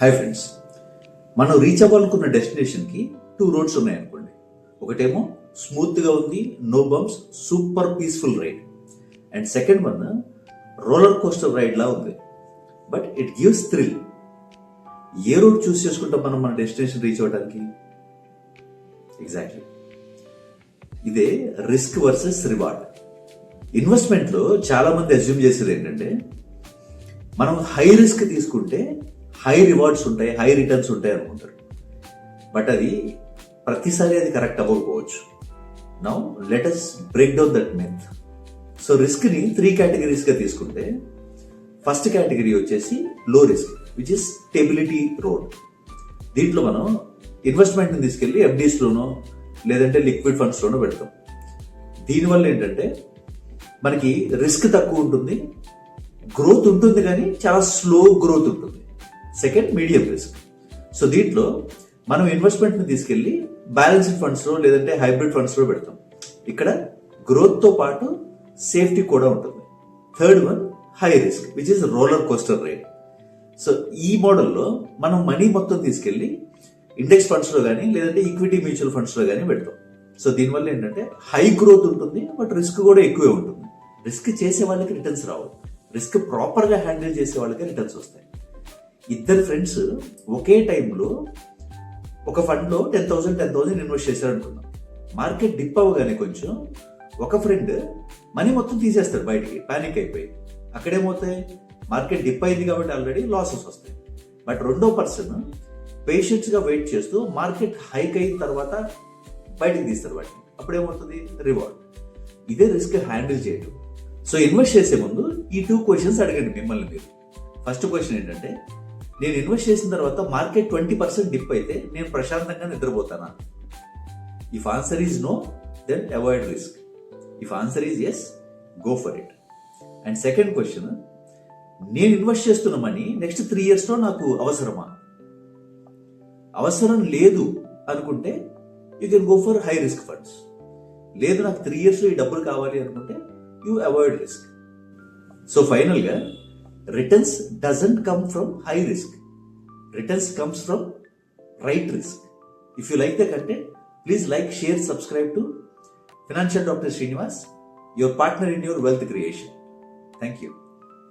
Hi friends, మనం reach అవ్వాలనుకున్న డెస్టినేషన్కి 2 రోడ్స్ ఉన్నాయనుకోండి. ఒకటేమో స్మూత్గా ఉంది, no bumps, super peaceful ride. And second one roller coaster ride లా ఉంది, బట్ ఇట్ గివ్స్ థ్రిల్. ఏ రోడ్ చూస్ చేసుకుంటాం మనం మన డెస్టినేషన్ రీచ్ అవ్వడానికి? ఎగ్జాక్ట్లీ ఇదే రిస్క్ వర్సెస్ రివార్డ్. ఇన్వెస్ట్మెంట్లో చాలా మంది అజ్యూమ్ చేసేది ఏంటంటే, మనం హై రిస్క్ తీసుకుంటే హై రివార్డ్స్ ఉంటాయి, హై రిటర్న్స్ ఉంటాయి అనుకుంటారు. బట్ అది ప్రతిసారి అది కరెక్ట్ అవ్వకపోవచ్చు. Now let us break down that myth. So risk ని 3 categories గా తీసుకుంటే, ఫస్ట్ కేటగిరీ వచ్చేసి లో risk, which is stability road. దీంట్లో మనం ఇన్వెస్ట్మెంట్ ని తీసుకెళ్లి FDs లోనో లేదంటే లిక్విడ్ ఫండ్స్ లోనో పెడతాం. దీనివల్ల ఏంటంటే మనకి రిస్క్ తక్కువ ఉంటుంది, గ్రోత్ ఉంటుంది కానీ చాలా స్లో గ్రోత్ ఉంటుంది. Second medium risk. సో దీంట్లో మనం ఇన్వెస్ట్మెంట్ ని తీసుకెళ్లి బ్యాలెన్స్డ్ ఫండ్స్ లో లేదంటే హైబ్రిడ్ ఫండ్స్ లో పెడతాం. ఇక్కడ గ్రోత్ తో పాటు సేఫ్టీ కూడా ఉంటుంది. Third one high risk, which is roller coaster ride. So ఈ మోడల్లో మనం మనీ మొత్తం తీసుకెళ్లి ఇండెక్స్ ఫండ్స్ లో కానీ లేదంటే ఈక్విటీ మ్యూచువల్ ఫండ్స్ లో కానీ పెడతాం. సో దీనివల్ల ఏంటంటే హై గ్రోత్ ఉంటుంది, బట్ రిస్క్ కూడా ఎక్కువే ఉంటుంది. రిస్క్ చేసే వాళ్ళకి రిటర్న్స్ రావు, రిస్క్ ప్రాపర్ గా హ్యాండిల్ చేసే వాళ్ళకి రిటర్న్స్ వస్తాయి. ఇద్దరు ఫ్రెండ్స్ ఒకే టైంలో ఒక ఫండ్ లో 10,000 ఇన్వెస్ట్ చేశారు అనుకున్నాం. మార్కెట్ డిప్ అవ్వగానే కొంచెం ఒక ఫ్రెండ్ మనీ మొత్తం తీసేస్తాడు బయటికి, పానిక్ అయిపోయి. అక్కడేమవుతాయి, మార్కెట్ డిప్ అయింది కాబట్టి ఆల్రెడీ లాసెస్ వస్తాయి. బట్ రెండో పర్సన్ పేషెన్స్ గా వెయిట్ చేస్తూ మార్కెట్ హైక్ అయిన తర్వాత బయటికి తీస్తారు వాటిని. అప్పుడేమవుతుంది, రివార్డ్. ఇదే రిస్క్ హ్యాండిల్ చేయడం. సో ఇన్వెస్ట్ చేసే ముందు ఈ 2 క్వశ్చన్స్ అడగండి మిమ్మల్ని మీరు. ఫస్ట్ క్వశ్చన్ ఏంటంటే, నేను ఇన్వెస్ట్ చేసిన తర్వాత మార్కెట్ 20% డిప్ అయితే నేను ప్రశాంతంగా నిద్రపోతానా? If answer is no, then avoid risk. If answer is yes, go for it. And second question, నేను ఇన్వెస్ట్ చేస్తున్న మనీ నెక్స్ట్ 3 years లో నాకు అవసరమా? అవసరం లేదు అనుకుంటే you can go for high risk funds. లేదు, నాకు 3 years లో ఈ డబ్బులు కావాలి అనుకుంటే you avoid risk. So final గా returns doesn't come from high risk. Returns comes from right risk. If you like the content, please like, share, subscribe to Financial Dr. Srinivas, your partner in your wealth creation. Thank you.